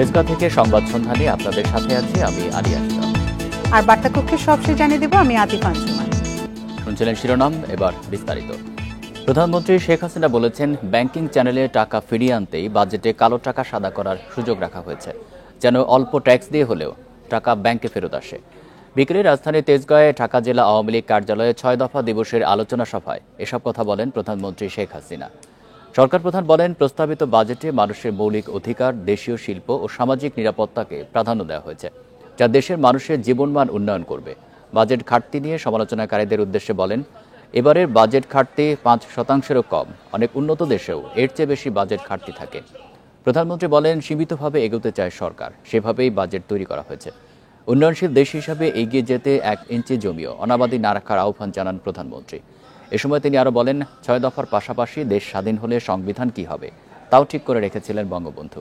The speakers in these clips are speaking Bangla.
তেজগাঁ থেকে সংবাদ সন্ধানে আপনাদের সাথে আছি আমি আলী আশরাফ। আর বার্তা কক্ষে সবশেষ জানিয়ে দেব আমি আতিফ আঞ্জুমান। শুনছিলেন শিরোনাম, এবার বিস্তারিত। প্রধানমন্ত্রী শেখ হাসিনা বলেছেন, ব্যাংকিং চ্যানেলে টাকা ফিরিয়ে আনতেই বাজেটে কালো টাকা সাদা করার সুযোগ রাখা হয়েছে, যেন অল্প ট্যাক্স দিয়ে হলেও টাকা ব্যাংকে ফেরত আসে। বিকেলে রাজধানী তেজগাঁয়ে ঢাকা জেলা আওয়ামী লীগ কার্যালয়ে ৬ দফা দিবসের আলোচনা সভায় এসব কথা বলেন প্রধানমন্ত্রী শেখ হাসিনা। সরকার প্রধান বলেন, প্রস্তাবিত বাজেটে মানুষের মৌলিক অধিকার, দেশীয় শিল্প ও সামাজিক নিরাপত্তাকে প্রাধান্য দেওয়া হয়েছে, যা দেশের মানুষের জীবনমান উন্নয়ন করবে। বাজেট ঘাটতি নিয়ে সমালোচনাকারীদের উদ্দেশ্যে বলেন, এবারের বাজেট ঘাটতি ৫%-এরও কম। অনেক উন্নত দেশেও এর চেয়ে বেশি বাজেট ঘাটতি থাকে। প্রধানমন্ত্রী বলেন, সীমিতভাবে এগোতে চায় সরকার, সেভাবেই বাজেট তৈরি করা হয়েছে। উন্নয়নশীল দেশ হিসাবে এগিয়ে যেতে ১ ইঞ্চি জমিও অনাবাদি না রাখার আহ্বান জানান প্রধানমন্ত্রী। এ সময় তিনি আরও বলেন, ৬ দফার পাশাপাশি দেশ স্বাধীন হলে সংবিধান কী হবে তাও ঠিক করে রেখেছিলেন বঙ্গবন্ধু।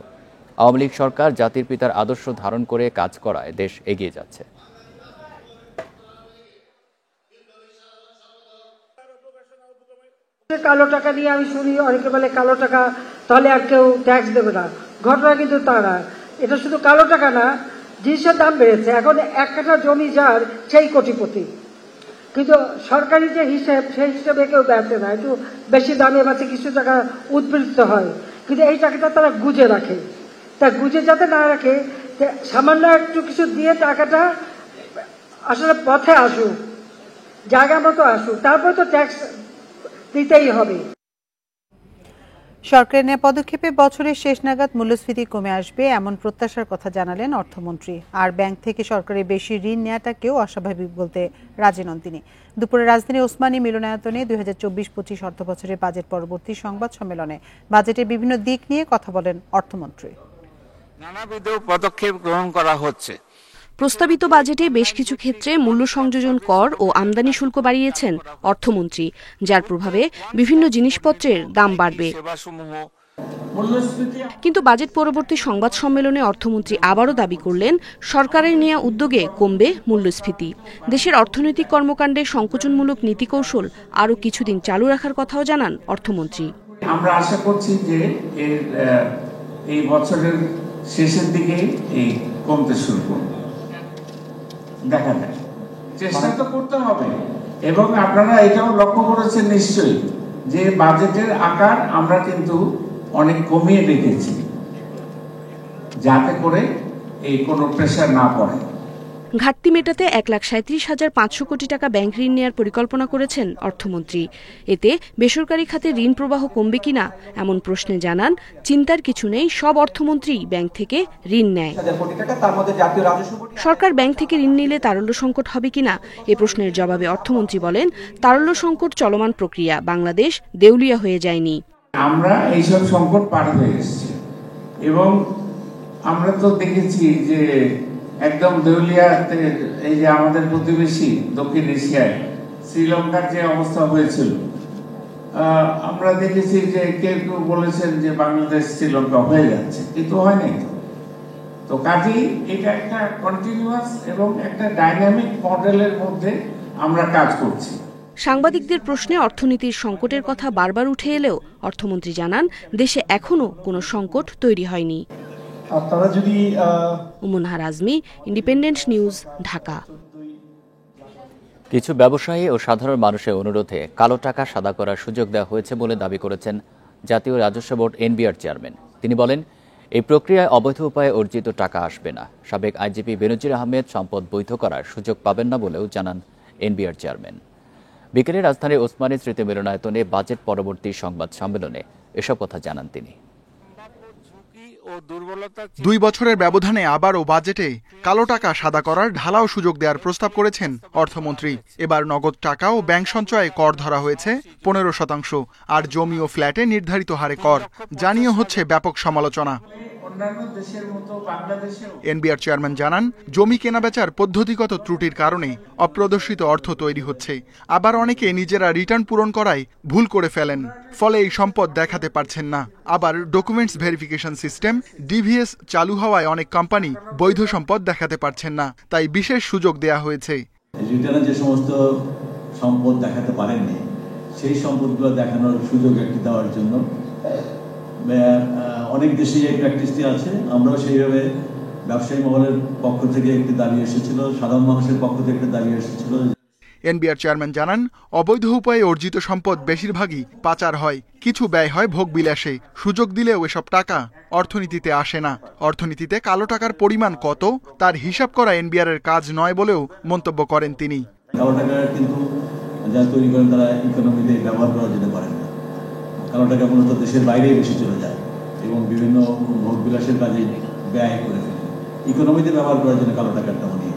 আওয়ামী লীগ সরকার জাতির পিতার আদর্শ ধারণ করে কাজ করায় দেশ এগিয়ে যাচ্ছে। কালো টাকা নিয়ে আমি শুনি অনেকে বলে কালো টাকা তাহলে আর কেউ ট্যাক্স দেবে না। ঘটনা কিন্তু তা না। এটা শুধু কালো টাকা না, জিনিসের দাম বেড়েছে। এখন 1 কাঠা জমি যার সেই কোটিপতি, কিন্তু সরকারি যে হিসেব সেই হিসেবে কেউ বেচে না। একটু বেশি দামে বেচে, কিছু টাকা উদ্বৃত্ত হয়, কিন্তু এই টাকাটা তারা গুজে রাখে। তা গুজে যাতে না রাখে, সামান্য একটু কিছু দিয়ে টাকাটা আসলে পথে আসুক, জায়গা মতো আসুক, তারপরে তো ট্যাক্স দিতেই হবে। সরকারের নেওয়া পদক্ষেপে বছরের শেষ নাগাদ মূল্যস্ফীতি কমে আসবে এমন প্রত্যাশার কথা জানালেন অর্থমন্ত্রী। আর ব্যাংক থেকে সরকারের বেশি ঋণ নেওয়াটাকেও অস্বাভাবিক বলতে রাজি নন তিনি। দুপুরে রাজধানী ওসমানী মিলনায়তনে ২০২৪-২৫ অর্থবছরের বাজেট পরবর্তী সংবাদ সম্মেলনে বাজেটের বিভিন্ন দিক নিয়ে কথা বলেন অর্থমন্ত্রী। নানাবিধ পদক্ষেপ গ্রহণ করা হচ্ছে। প্রস্তাবিত বাজেটে বেশ কিছু ক্ষেত্রে মূল্য সংযোজন কর ও আমদানি শুল্ক বাড়িয়েছেন অর্থমন্ত্রী, যার প্রভাবে বিভিন্ন জিনিসপত্রের দাম বাড়বে। কিন্তু বাজেট পরবর্তী সংবাদ সম্মেলনে অর্থমন্ত্রী আবারও দাবি করলেন, সরকারের নেওয়া উদ্যোগে কমবে মূল্যস্ফীতি। দেশের অর্থনৈতিক কর্মকাণ্ডে সংকোচনমূলক নীতিকৌশল আরও কিছুদিন চালু রাখার কথাও জানান অর্থমন্ত্রী। আমরা আশা করছি যে এই বছরের শেষের দিকে এই কমতে শুরু করবে। দেখা যায়, চেষ্টা তো করতে হবে। এবং আপনারা এটাও লক্ষ্য করেছেন নিশ্চয়ই যে বাজেটের আকার আমরা কিন্তু অনেক কমিয়ে রেখেছি, যাতে করে এই কোনো প্রেসার না পড়ে। ঘাটতি মেটাতে ১,৩৭,৫০০ কোটি টাকা ব্যাংক ঋণ নেওয়ার পরিকল্পনা করেছেন অর্থমন্ত্রী। এতে বেসরকারি খাতে ঋণ প্রবাহ কমবে কিনা এমন প্রশ্নে জানান, চিন্তার কিছু নেই, সব অর্থমন্ত্রী ব্যাংক থেকে ঋণ নেয়। সরকার ব্যাংক থেকে ঋণ নিলে তারল্য সংকট হবে কিনা এ প্রশ্নের জবাবে অর্থমন্ত্রী বলেন, তারল্য সংকট চলমান প্রক্রিয়া, বাংলাদেশ দেউলিয়া হয়ে যায়নি। আমরা এইসব সংকট পার হয়ে এসেছি এবং আমরা তো দেখেছি যে একদম দেউলিয়াতে এই যে আমাদের প্রতিবেশী দক্ষিণ এশিয়ায় শ্রীলঙ্কার যে অবস্থা হয়েছিল, আমরা দেখেছি যে কেউ কেউ বলেছেন যে বাংলাদেশ শ্রীলঙ্কা হয়ে যাচ্ছে, কিন্তু হয় নাই। তো কাজেই এটা একটা কন্টিনিউয়াস এবং একটা ডাইনামিক মডেলের মধ্যে আমরা কাজ করছি। সাংবাদিকদের প্রশ্নে অর্থনীতির সংকটের কথা বারবার উঠে এলেও অর্থমন্ত্রী জানান, দেশে এখনও কোনো সংকট তৈরি হয়নি। উমুনহার আজমি, ইন্ডিপেন্ডেন্ট নিউজ, ঢাকা। কিছু ব্যবসায়ী ও সাধারণ মানুষের অনুরোধে কালো টাকা সাদা করার সুযোগ দেওয়া হয়েছে বলে দাবি করেছেন জাতীয় রাজস্ব বোর্ড এনবিআর চেয়ারম্যান। তিনি বলেন, এই প্রক্রিয়ায় অবৈধ উপায়ে অর্জিত টাকা আসবে না। সাবেক আইজিপি বেনজির আহমেদ সম্পদ বৈধ করার সুযোগ পাবেন না বলেও জানান এনবিআর চেয়ারম্যান। বিকেলে রাজধানীর ওসমানী স্মৃতি মিলনায়তনে বাজেট পরবর্তী সংবাদ সম্মেলনে এসব কথা জানান তিনি। 2 বছরের ব্যবধানে আবারও বাজেটে কালো টাকা সাদা করার ঢালাও সুযোগ দেওয়ার প্রস্তাব করেছেন অর্থমন্ত্রী। এবার নগদ টাকা ও ব্যাংক সঞ্চয়ে কর ধরা হয়েছে 15%, আর জমি ও ফ্ল্যাটে নির্ধারিত হারে কর জানিয়ে হচ্ছে ব্যাপক সমালোচনা। এনবিআর চেয়ারম্যান জানান, জমি কেনাবেচার পদ্ধতিগত ত্রুটির কারণে অপ্রদর্শিত অর্থ তৈরি হচ্ছে। আবার অনেকে নিজেরা রিটার্ন পূরণ করায় ভুল করে ফেলেন, ফলে এই সম্পদ দেখাতে পারছেন না। আবার ডকুমেন্টস ভেরিফিকেশন সিস্টেম ডিভিএস চালু হওয়ায় অনেক কোম্পানি বৈধ সম্পদ দেখাতে পারছেন না, তাই বিশেষ সুযোগ দেয়া হয়েছে। রিটার্নে যে সমস্ত সম্পদ দেখাতে পারেননি সেই সম্পদগুলো দেখানোর সুযোগ একটি দেওয়ার জন্য অনেক দেশে এই প্র্যাকটিসটি আছে। আমরাও সেইভাবে ব্যবসায়ী মহলের পক্ষ থেকে একটি দাবি এসেছিল, সাধারণ মানুষের পক্ষ থেকে একটি দাবি এসেছিল। এনবিআর চেয়ারম্যান জানান, অবৈধ উপায়ে অর্জিত সম্পদ বেশিরভাগই পাচার হয়, কিছু ব্যয় হয় ভোগ বিলাসে। সুযোগ দিলেও এসব টাকা অর্থনীতিতে আসে না। অর্থনীতিতে কালো টাকার পরিমাণ কত তার হিসাব করা এনবিআর এর কাজ নয় বলেও মন্তব্য করেন তিনি। কালো টাকা কিন্তু যারা তৈরি করেন তারা ইকোনমিতে ব্যবহার করা যেতে পারেন না। কালো টাকা মূলত দেশের বাইরেই বেশি চলে যায় এবং বিভিন্ন ভোগ বিলাসের কাজে ব্যয় করে ফেলে। ইকোনমিতে ব্যবহার করার জন্য কালো টাকার তেমন নেই।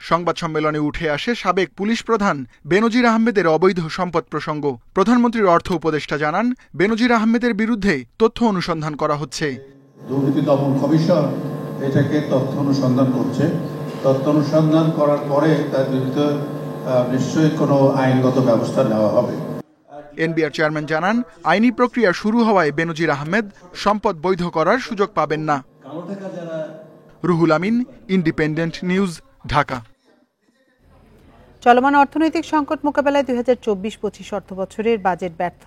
সংবাদ সম্মেলনে উঠে আসে সাবেক পুলিশ প্রধান বেনজির আহমেদের অবৈধ সম্পদ প্রসঙ্গ। প্রধানমন্ত্রীর অর্থ উপদেষ্টা জানান, বেনজির আহমেদের বিরুদ্ধে তথ্য অনুসন্ধান করা হচ্ছে। দুর্নীতি দমন কমিশন এটাকে তথ্য অনুসন্ধান করছে। তথ্য অনুসন্ধান করার পরে তার বিরুদ্ধে নিশ্চয়ই কোনো আইনগত ব্যবস্থা নেওয়া হবে। এনবিআর চেয়ারম্যান জানান, আইনি প্রক্রিয়া শুরু হওয়ায় বেনজির আহমেদ সম্পদ বৈধ করার সুযোগ পাবেন না। Ruhul Amin, independent news, Dhaka. চলমান অর্থনৈতিক সংকট মোকাবেলায় 2024-25 অর্থবছরের বাজেট ব্যর্থ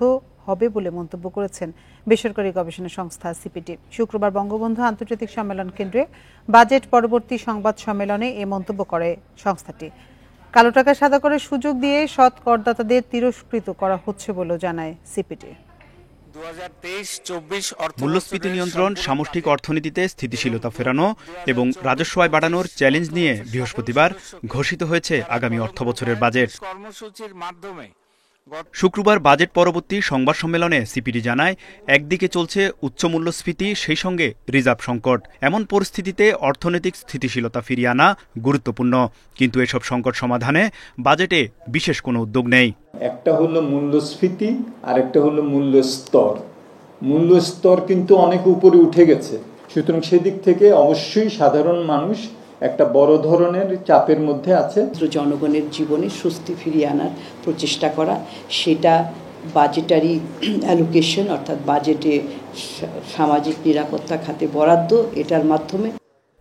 হবে বলে মন্তব্য করেছেন বেসরকারি গবেষণা সংস্থা সিপিডি। শুক্রবার বঙ্গবন্ধু আন্তর্জাতিক সম্মেলন কেন্দ্রে বাজেট পরবর্তী সংবাদ সম্মেলনে এ মন্তব্য করে সংস্থাটি। কালো টাকা সাদা করার সুযোগ দিয়ে সৎ করদাতাদের তিরস্কৃত করা হচ্ছে বলেও জানায় সিপিডি। মূল্যস্ফীতি নিয়ন্ত্রণ, সামষ্টিক অর্থনীতিতে স্থিতিশীলতা ফেরানো এবং রাজস্ব আয় বাড়ানোর চ্যালেঞ্জ নিয়ে বৃহস্পতিবার ঘোষিত হয়েছে আগামী অর্থবছরের বাজেট। শুক্রবার বাজেট পরবর্তী সংবাদ সম্মেলনে সিপিডি জানায়, একদিকে চলছে উচ্চ মূল্যস্ফীতি, সেই সঙ্গে রিজার্ভ সংকট। এমন পরিস্থিতিতে অর্থনৈতিক স্থিতিশীলতা ফিরিয়ে আনা গুরুত্বপূর্ণ, কিন্তু এসব সংকট সমাধানে বাজেটে বিশেষ কোনো উদ্যোগ নেই। একটা হলো মূল্যস্ফীতি আর একটা হলো মূল্যস্তর। মূল্যস্তর কিন্তু অনেক উপরে উঠে গেছে, সুতরাং সেদিক থেকে অবশ্যই সাধারণ মানুষ একটা বড় ধরনের চাপের মধ্যে আছে। জনগণের জীবনে স্বস্তি ফিরিয়ে আনার প্রচেষ্টা করা, সেটা বাজেটারি অ্যালোকেশন অর্থাৎ বাজেটে সামাজিক নিরাপত্তা খাতে বরাদ্দ, এটার মাধ্যমে।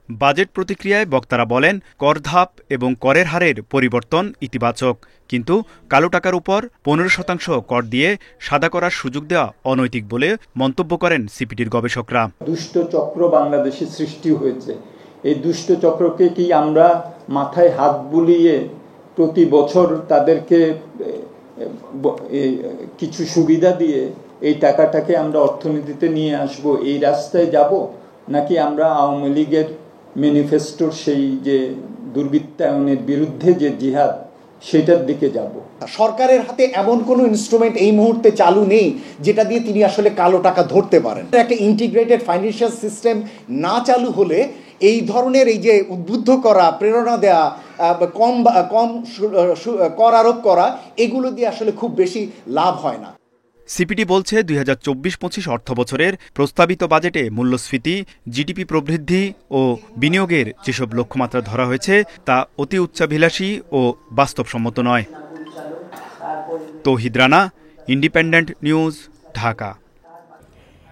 বাজেট প্রতিক্রিয়ায় বক্তারা বলেন, কর ধাপ এবং করের হারের পরিবর্তন ইতিবাচক, কিন্তু কালো টাকার উপর 15% কর দিয়ে সাদা করার সুযোগ দেওয়া অনৈতিক বলে মন্তব্য করেন সিপিডির গবেষকরা। দুষ্ট চক্র বাংলাদেশে সৃষ্টি হয়েছে। এই দুষ্ট চক্রকে কি আমরা মাথায় হাত বুলিয়ে প্রতি বছর তাদেরকে কিছু সুবিধা দিয়ে এই টাকাটাকে আমরা অর্থনীতিতে নিয়ে আসব, এই রাস্তায় যাব, নাকি আমরা আওয়ামী লীগের ম্যানিফেস্টোর সেই যে দুর্বৃত্তায়নের বিরুদ্ধে যে জিহাদ, সেটার দিকে যাব? সরকারের হাতে এমন কোনো ইনস্ট্রুমেন্ট এই মুহূর্তে চালু নেই যেটা দিয়ে তিনি আসলে কালো টাকা ধরতে পারেন। একটা ইন্টিগ্রেটেড ফাইন্যান্সিয়াল সিস্টেম না চালু হলে এই ধরনের এই যে উদ্বুদ্ধ করা, প্রেরণা দেওয়া, কম কর আরোপ করা, এগুলো দিয়ে আসলে খুব বেশি লাভ হয় না। সিপিডি বলছে, 2024-25 অর্থবছরের প্রস্তাবিত বাজেটে মূল্যস্ফীতি, জিডিপি প্রবৃদ্ধি ও বিনিয়োগের যেসব লক্ষ্যমাত্রা ধরা হয়েছে তা অতি উচ্চাভিলাষী ও বাস্তবসম্মত নয়। তৌহিদ রানা, ইন্ডিপেন্ডেন্ট নিউজ, ঢাকা।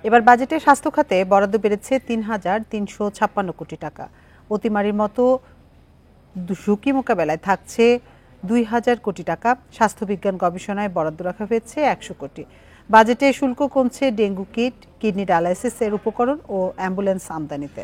এবার বাজেটে স্বাস্থ্য খাতে বরাদ্দ বেড়েছে 3,356 কোটি টাকা। অতিমারির মতো ঝুঁকি মোকাবেলায় থাকছে 2,000 কোটি টাকা। স্বাস্থ্যবিজ্ঞান গবেষণায় বরাদ্দ রাখা হয়েছে 100 কোটি। বাজেটে শুল্ক কমছে ডেঙ্গু কিট, কিডনি ডায়ালাইসিসের উপকরণ ও অ্যাম্বুলেন্স আমদানিতে।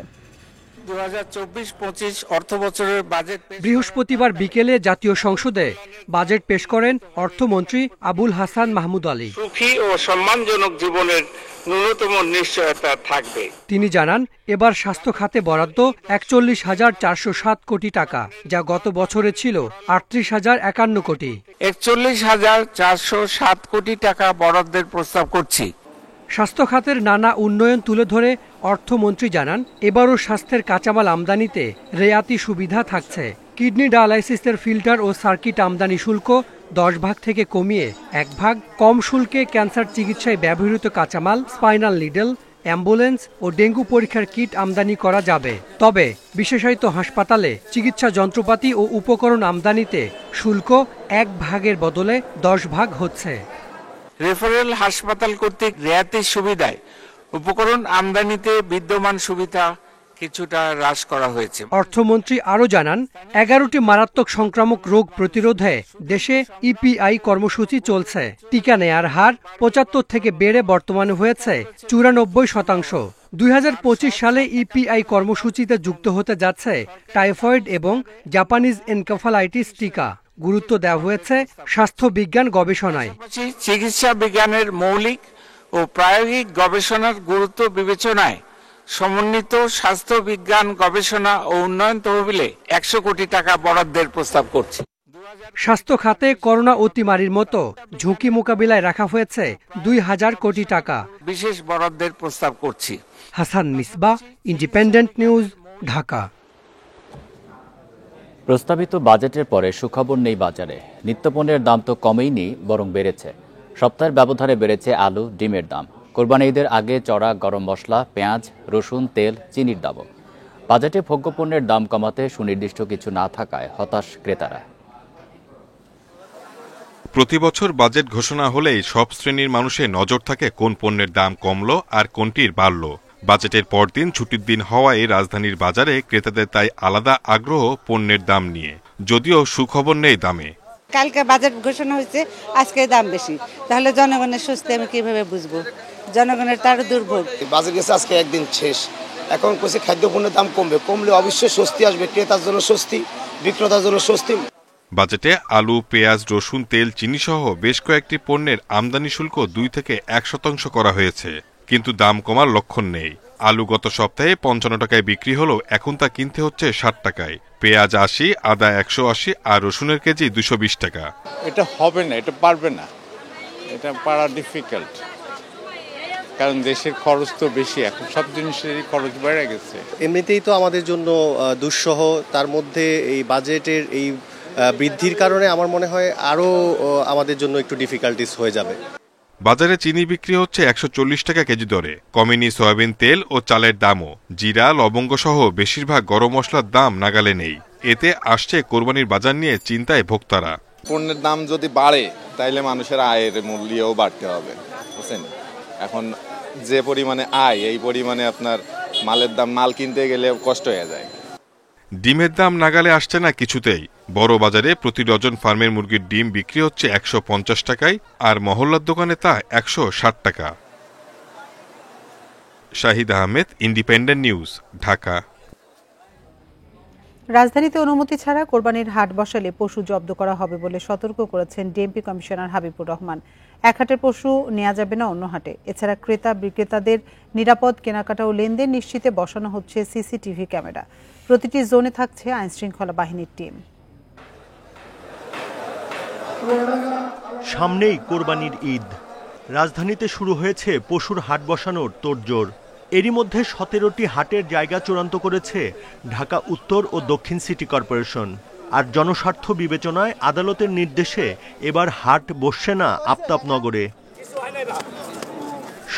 2024-25 অর্থবছরের বাজেট বৃহস্পতিবার বিকেলে জাতীয় সংসদে বাজেট পেশ করেন অর্থমন্ত্রী আবুল হাসান মাহমুদ আলী। সুখী ও সম্মানজনক জীবনের ন্যূনতম নিশ্চয়তা থাকবে। তিনি জানান, এবার স্বাস্থ্য খাতে বরাদ্দ 41,407 কোটি টাকা, যা গত বছরে ছিল 38,051 কোটি। 41,407 কোটি টাকা বরাদ্দের প্রস্তাব করছি। স্বাস্থ্য খাতের নানা উন্নয়ন তুলে ধরে অর্থমন্ত্রী জানান, এবারও স্বাস্থ্যের কাঁচামাল আমদানিতে রেয়াতি সুবিধা থাকছে। কিডনি ডায়ালাইসিসের ফিল্টার ও সার্কিট আমদানি শুল্ক 10 ভাগ থেকে কমিয়ে 1 ভাগ, কম শুল্কে ক্যান্সার চিকিৎসায় ব্যবহৃত কাঁচামাল, স্পাইনাল নিডল, অ্যাম্বুলেন্স ও ডেঙ্গু পরীক্ষার কিট আমদানি করা যাবে। তবে বিশেষায়িত হাসপাতালে চিকিৎসা যন্ত্রপাতি ও উপকরণ আমদানিতে শুল্ক 1 ভাগের বদলে 10 ভাগ হচ্ছে। রেফারেল হাসপাতাল কর্তৃক রেয়াতির সুবিধায় উপকরণ আমদানিতে বিদ্যমান সুবিধা কিছুটা হ্রাস করা হয়েছে। অর্থমন্ত্রী আরও জানান 11টি মারাত্মক সংক্রামক রোগ প্রতিরোধে দেশে ইপিআই কর্মসূচি চলছে। টিকা নেয়ার হার 75 থেকে বেড়ে বর্তমানে হয়েছে 94%। 2025 সালে ইপিআই কর্মসূচিতে যুক্ত হতে যাচ্ছে টাইফয়েড এবং জাপানিজ এনকেফালাইটিস টিকা। গুরুত্ব দেওয়া হয়েছে স্বাস্থ্য বিজ্ঞান গবেষণায়। চিকিৎসা বিজ্ঞানের মৌলিক ও প্রায়োগিক গবেষণার গুরুত্ব বিবেচনায় সমন্বিত স্বাস্থ্য বিজ্ঞান গবেষণা ও উন্নয়ন তহবিলে 100 কোটি টাকা বরাদ্দের প্রস্তাব করছি। স্বাস্থ্য খাতে করোনা অতিমারির মতো ঝুঁকি মোকাবিলায় রাখা হয়েছে 2000 কোটি টাকা। বিশেষ বরাদ্দের প্রস্তাব করছি। Hasan Misbah, independent news, Dhaka. প্রস্তাবিত বাজেটের পরে সুখবর নেই বাজারে। নিত্যপণ্যের দাম তো কমেইনি, বরং বেড়েছে। সপ্তাহের ব্যবধানে বেড়েছে আলু, ডিমের দাম। কোরবানি ঈদের আগে চড়া গরম মশলা, পেঁয়াজ, রসুন, তেল, চিনির দামও। বাজেটে ভোগ্যপণ্যের দাম কমাতে সুনির্দিষ্ট কিছু না থাকায় হতাশ ক্রেতারা। প্রতি বছর বাজেট ঘোষণা হলেই সব শ্রেণীর মানুষের নজর থাকে কোন পণ্যের দাম কমলো আর কোনটির বাড়লো। বাজেটের পরদিন ছুটির দিন হওয়ায় রাজধানীর বাজারে ক্রেতাদের তাই আলাদা আগ্রহ পণ্যের দাম নিয়ে, যদিও সুখবর নেই দামে। কালকে বাজেট ঘোষণা হয়েছে, আজকে দাম বেশি, তাহলে জনগণের স্বস্তি আমি কিভাবে বুঝবো? জনগণের তার দুর্ভোগ। বাজেট গেছে আজকে একদিন শেষ, এখন কইছে খাদ্যপণ্যের দাম কমলে অবশ্যই স্বস্তি আসবে, ক্রেতার জন্য স্বস্তি, বিক্রেতার জন্য স্বস্তি। বাজেটে আলু, পেঁয়াজ, রসুন, তেল, চিনি সহ বেশ কয়েকটি পণ্যের আমদানি শুল্ক 2 থেকে 1% করা হয়েছে, কিন্তু দাম কমার লক্ষণ নেই। আলু গত সপ্তাহে 55 টাকায় বিক্রি হলেও এখন তা কিনতে হচ্ছে 60 টাকায়। পেঁয়াজ 80, আদা 180 আর রসুনের কেজি 220 টাকা। এটা হবে না, এটা পারবে না, এটা পারা ডিফিকাল্ট, কারণ দেশের খরচ তো বেশি, এখন সব জিনিসেরই খরচ বেড়ে গেছে। এমনিতেই তো আমাদের জন্য দুঃসহ, তার মধ্যে এই বাজেটের এই বৃদ্ধির কারণে আমার মনে হয় আরও আমাদের জন্য একটু ডিফিকাল্টিস হয়ে যাবে। বাজারে চিনি বিক্রি হচ্ছে 140 টাকা কেজি দরে। কমেনি সয়াবিন তেল ও চালের দামও। জিরা, লবঙ্গ সহ বেশিরভাগ গরম মশলার দাম নাগালে নেই। এতে আসছে কোরবানির বাজার নিয়ে চিন্তায় ভোক্তারা। পণ্যের দাম যদি বাড়ে তাইলে মানুষের আয়ের মূল্যও বাড়তে হবে, বুঝছেন? এখন যে পরিমাণে আয়, এই পরিমাণে আপনার মালের দাম, মাল কিনতে গেলে কষ্ট হয়ে যায়। ডিমের দাম নাগালে আসছে না কিছুতেই। বড় বাজারে প্রতি ডজন ফার্মের মুরগির ডিম বিক্রি হচ্ছে 150 টাকায়, আর মহল্লার দোকানে তা 160 টাকা। Shahid Ahmed, independent news, Dhaka. রাজধানীতে অনুমতি ছাড়া কোরবানির হাট বসালে পশু জব্দ করা হবে বলে সতর্ক করেছেন ডিএমপি কমিশনার হাবিবুর রহমান। এক হাটের পশু নেওয়া যাবে না অন্য হাটে। এছাড়া ক্রেতা বিক্রেতাদের নিরাপদ কেনাকাটা ও লেনদেন নিশ্চিতে বসানো হচ্ছে সিসিটিভি ক্যামেরা। প্রতিটি জোনে থাকছে আইনশৃঙ্খলা বাহিনীর টিম। সামনেই কোরবানির ঈদ। রাজধানীতে শুরু হয়েছে পশুর হাট বসানোর তোড়জোড়। এরই মধ্যে 17টি হাটের জায়গা চূড়ান্ত করেছে ঢাকা উত্তর ও দক্ষিণ সিটি কর্পোরেশন। আর জনস্বার্থ বিবেচনায় আদালতের নির্দেশে এবার হাট বসছে না আফতাবনগরে।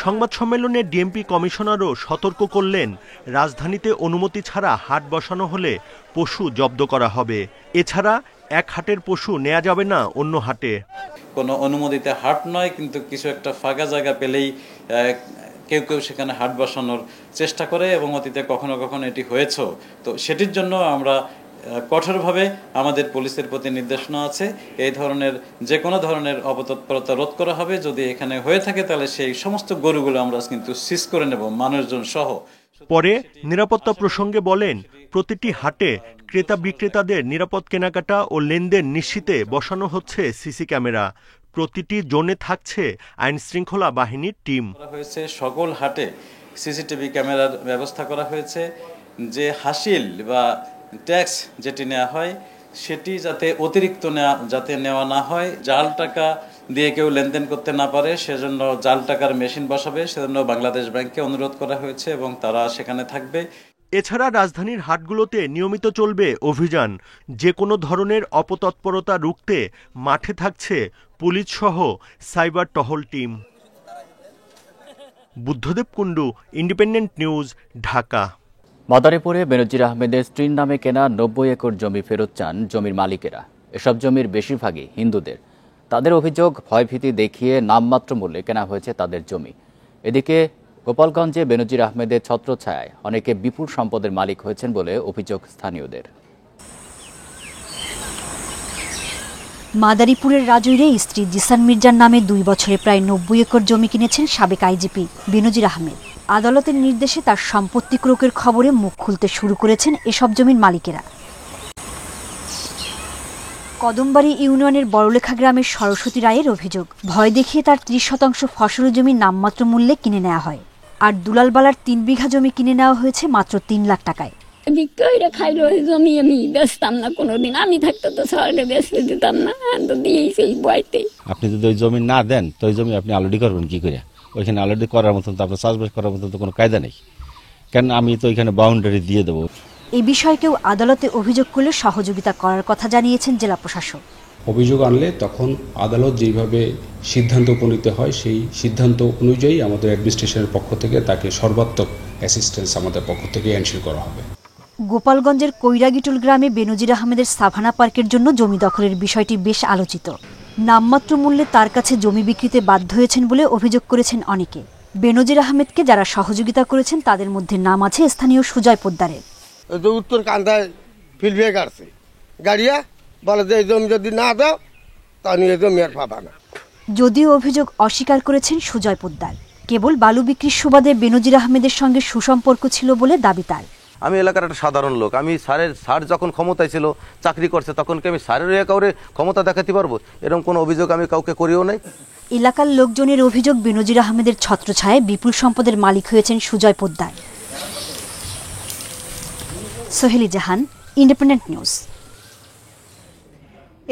সংবাদ সম্মেলনে ডিএমপি কমিশনারও সতর্ক করলেন, রাজধানীতে অনুমতি ছাড়া হাট বসানো হলে পশু জব্দ করা হবে। এছাড়া এক হাটের পশু নেওয়া যাবে না অন্য হাটে। কোনো অনুমোদিত হাট নয়, কিন্তু কিছু একটা ফাঁকা জায়গা পেলেই কেউ কেউ সেখানে হাট বসানোর চেষ্টা করে এবং অতীতে কখনো কখনো এটি হয়েছেও। তো সেটির জন্য আমরা কঠোরভাবে আমাদের পুলিশের প্রতি নির্দেশনা আছে, এই ধরনের যে কোনো ধরনের অপতৎপরতা রোধ করা হবে। যদি এখানে হয়ে থাকে তাহলে সেই সমস্ত গরুগুলো আমরা কিন্তু সিজ করে নেব, মানুষজন সহ। পরে নিরাপত্তা প্রসঙ্গে বলেন, প্রতিটি হাটে ক্রেতা বিক্রেতাদের নিরাপদ কেনাকাটা ও লেনদেন নিশ্চিতে বসানো হচ্ছে সিসি ক্যামেরা। প্রতিটি জোনে থাকছে আইন শৃঙ্খলা বাহিনীর টিম। সকল হাটে সিসিটিভি ক্যামেরার ব্যবস্থা করা হয়েছে। যে হাসিল বা ট্যাক্স যেটি নেওয়া হয় সেটি যাতে অতিরিক্ত নেওয়া না হয়, জাল টাকা দিয়ে কেউ লেনদেন করতে না পারে সেজন্য জাল টাকার মেশিন বসাবে, সেজন্য বাংলাদেশ ব্যাংককে অনুরোধ করা হয়েছে এবং তারা সেখানে থাকবে। এছাড়া রাজধানীর হাটগুলোতে নিয়মিত চলবে অভিযান। যে কোনো ধরনের অপতৎপরতা রুখতে মাঠে থাকছে পুলিশ সহ সাইবার টহল team. Buddhadev Kundu, independent news, Dhaka. মাদারীপুরে বেনজির আহমেদের স্ত্রীর নামে কেনা 90 একর জমি ফেরত চান জমির মালিকেরা। এসব জমির বেশিরভাগই হিন্দুদের। তাদের অভিযোগ, ভয়ভীতি দেখিয়ে নামমাত্র মূল্যে কেনা হয়েছে তাদের জমি। এদিকে গোপালগঞ্জে বেনজির আহমেদের ছত্রছায়ায় অনেকে বিপুল সম্পদের মালিক হয়েছেন বলে অভিযোগ স্থানীয়দের। মাদারীপুরের রাজৈরে স্ত্রী জিসান মির্জার নামে 2 বছরে প্রায় 90 একর জমি কিনেছেন সাবেক আইজিপি বেনজির আহমেদ। আদালতের নির্দেশে তার সম্পত্তি ক্রোকের খবরে মুখ খুলতে শুরু করেছেন এসব জমির মালিকেরা। কদমবাড়ি ইউনিয়নের বড়লেখা গ্রামের সরস্বতী রায়ের অভিযোগ, ভয় দেখিয়ে তার 30% ফসল জমি নামমাত্র মূল্যে কিনে নেওয়া হয়, আর দুলালবালার 3 বিঘা জমি কিনে নেওয়া হয়েছে মাত্র 3 লাখ টাকায়। বিক্রয়রা খাইলো জমি আমি বেচতাম না কোনোদিন, আমি থাকতে তো শহরে বেচতে দিতাম না, তো দিয়েই সেই বয়তে। আপনি যদি ওই জমি না দেন তো ওই জমি আপনি আলুডি করবেন কি করে? ওইখানে আলুডি করার মতন তো আপনার চাষবাস করার মতন তো কোনো কায়দা নেই, কেন আমি তো ওইখানে বাউন্ডারি দিয়ে দেবো। এই বিষয়ে কেউ আদালতে অভিযোগ করলে সহযোগিতা করার কথা জানিয়েছেন জেলা প্রশাসক। অভিযোগ আনলে তখন আদালত যেভাবে সিদ্ধান্ত উপনীত হয় সেই সিদ্ধান্ত অনুযায়ী আমাদের অ্যাডমিনিস্ট্রেশনের পক্ষ থেকে তাকে সর্বাত্মক অ্যাসিস্ট্যান্স আমাদের পক্ষ থেকে এনশিওর করা হবে। গোপালগঞ্জের কৈরাগিটুল গ্রামে বেনজির আহমেদের সাভানা পার্কের জন্য জমি দখলের বিষয়টি বেশ আলোচিত। নামমাত্র মূল্যে তার কাছে জমি বিক্রিতে বাধ্য হয়েছেন বলে অভিযোগ করেছেন অনেকে। বেনজির আহমেদকে যারা সহযোগিতা করেছেন তাদের মধ্যে নাম আছে স্থানীয় সুজয় পোদ্দারের। উত্তর কান্দায় ফিল্ডে গাড়ছে গাড়িয়া বলে যে এই জমি যদি না দাও তাহলে এই জমি আর পাবা না। যদিও অভিযোগ অস্বীকার করেছেন সুজয় পোদ্দার, কেবল বালু বিক্রির সুবাদে বেনজির আহমেদের সঙ্গে সুসম্পর্ক ছিল বলে দাবি তার। আমি এলাকার একটা সাধারণ লোক, আমি স্যার যখন ক্ষমতায় ছিল চাকরি করছে তখন কি আমি স্যারের কাউরে ক্ষমতা দেখাতে পারবো? এরকম কোনো অভিযোগ আমি কাউকে করিও নাই। এলাকার লোকজনের অভিযোগ বেনজির আহমেদের ছত্রছায়ায় বিপুল সম্পদের মালিক হয়েছেন সুজয় পোদ্দার। সোহেলি জাহান, ইন্ডিপেন্ডেন্ট নিউজ।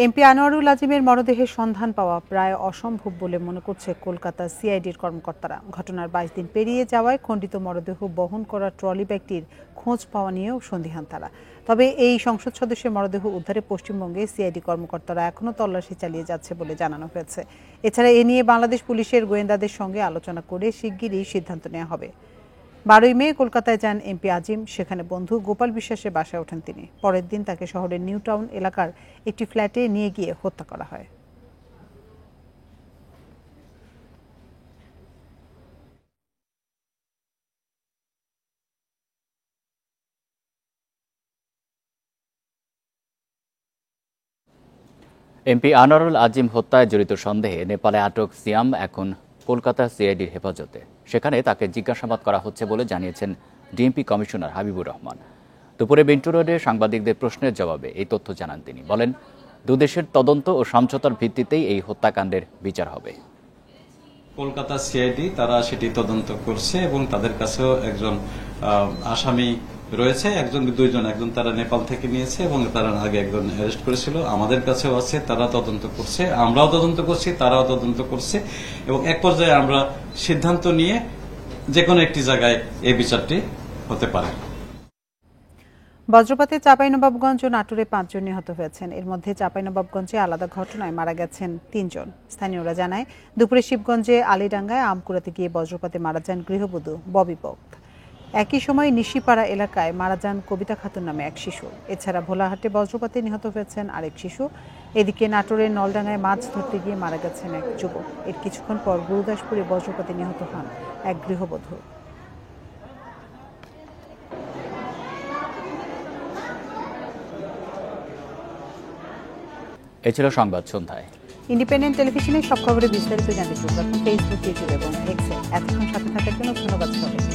এমপি আনোয়ারুল আজিমের মরদেহের সন্ধান পাওয়া প্রায় অসম্ভব বলে মনে করছে কলকাতা সিআইডির কর্মকর্তারা। ঘটনার 22 দিন পেরিয়ে যাওয়ায় খণ্ডিত মরদেহ বহন করা ট্রলি ব্যাগটির খোঁজ পাওয়া নিয়েও সন্দিহান তারা। তবে এই সংসদ সদস্যের মরদেহ উদ্ধারে পশ্চিমবঙ্গে সিআইডি কর্মকর্তারা এখনও তল্লাশি চালিয়ে যাচ্ছে বলে জানানো হয়েছে। এছাড়া এ নিয়ে বাংলাদেশ পুলিশের গোয়েন্দাদের সঙ্গে আলোচনা করে শিগগিরই সিদ্ধান্ত নেওয়া হবে। 12 মে কলকাতায় যান এমপি আজিম, সেখানে বন্ধু গোপাল বিশ্বাসের বাসায় ওঠেন তিনি। পরের দিন তাকে শহরের নিউ টাউন এলাকার একটি ফ্ল্যাটে নিয়ে গিয়ে হত্যা করা হয়। এমপি আনোয়ারুল আজিম হত্যায় জড়িত সন্দেহে নেপালে আটক সিয়াম এখন কলকাতা সিআইডির হেফাজতে। সেখানে তাকে জিজ্ঞাসাবাদ করা হচ্ছে বলে জানিয়েছেন ডিএমপি কমিশনার হাবিবুর রহমান। দুপুরে মিন্টু রোডে সাংবাদিকদের প্রশ্নের জবাবে এই তথ্য জানান তিনি। বলেন, দুদেশের তদন্ত ও সমঝোতার ভিত্তিতেই এই হত্যাকাণ্ডের বিচার হবে। কলকাতা সিআইডি তারা সেটি তদন্ত করছে এবং তাদের কাছেও একজন আসামি রয়েছে, দুইজন, একজন তারা নেপাল থেকে নিয়েছে এবং তারা আগে একজন অ্যারেস্ট করেছিল। আমাদের কাছেও আছে, তারা তদন্ত করছে, আমরাও তদন্ত করছি, তারাও তদন্ত করছে এবং এক পর্যায়ে আমরা সিদ্ধান্ত নিয়ে যে কোনো একটি জায়গায় এই বিচারটি হতে পারে। বজ্রপাতে চাঁপাইনবাবগঞ্জ ও নাটোরে 5 জন নিহত হয়েছেন। এর মধ্যে চাঁপাইনবাবগঞ্জে আলাদা ঘটনায় মারা গেছেন 3 জন। স্থানীয়রা জানায়, দুপুরে শিবগঞ্জে আলীডাঙ্গায় আম কুড়াতে গিয়ে বজ্রপাতে মারা যান গৃহবধূ ববি বক্ত। একই সময় নিশিপাড়া এলাকায় মারা যান কবিতা খাতুন নামে এক শিশু। এছাড়া ভোলাহাটে বজ্রপাতে নিহত হয়েছেন আরেক শিশু। এদিকে নাটোরের নলডাঙ্গায় মাছ ধরতে গিয়ে মারা গেছেন এক যুবক। এর কিছুক্ষণ পর গুরুদাসপুরে বজ্রপাতে নিহত হন এক গৃহবধূ। এ ছিল সংবাদ সন্ধ্যায়। ইন্ডিপেন্ডেন্ট টেলিভিশনের সব খবরে বিস্তারিত জানতে চোখ রাখুন ফেসবুক, ইউটিউব এবং এক্সে। এতক্ষণ সাথে থাকার জন্য ধন্যবাদ সবাইকে।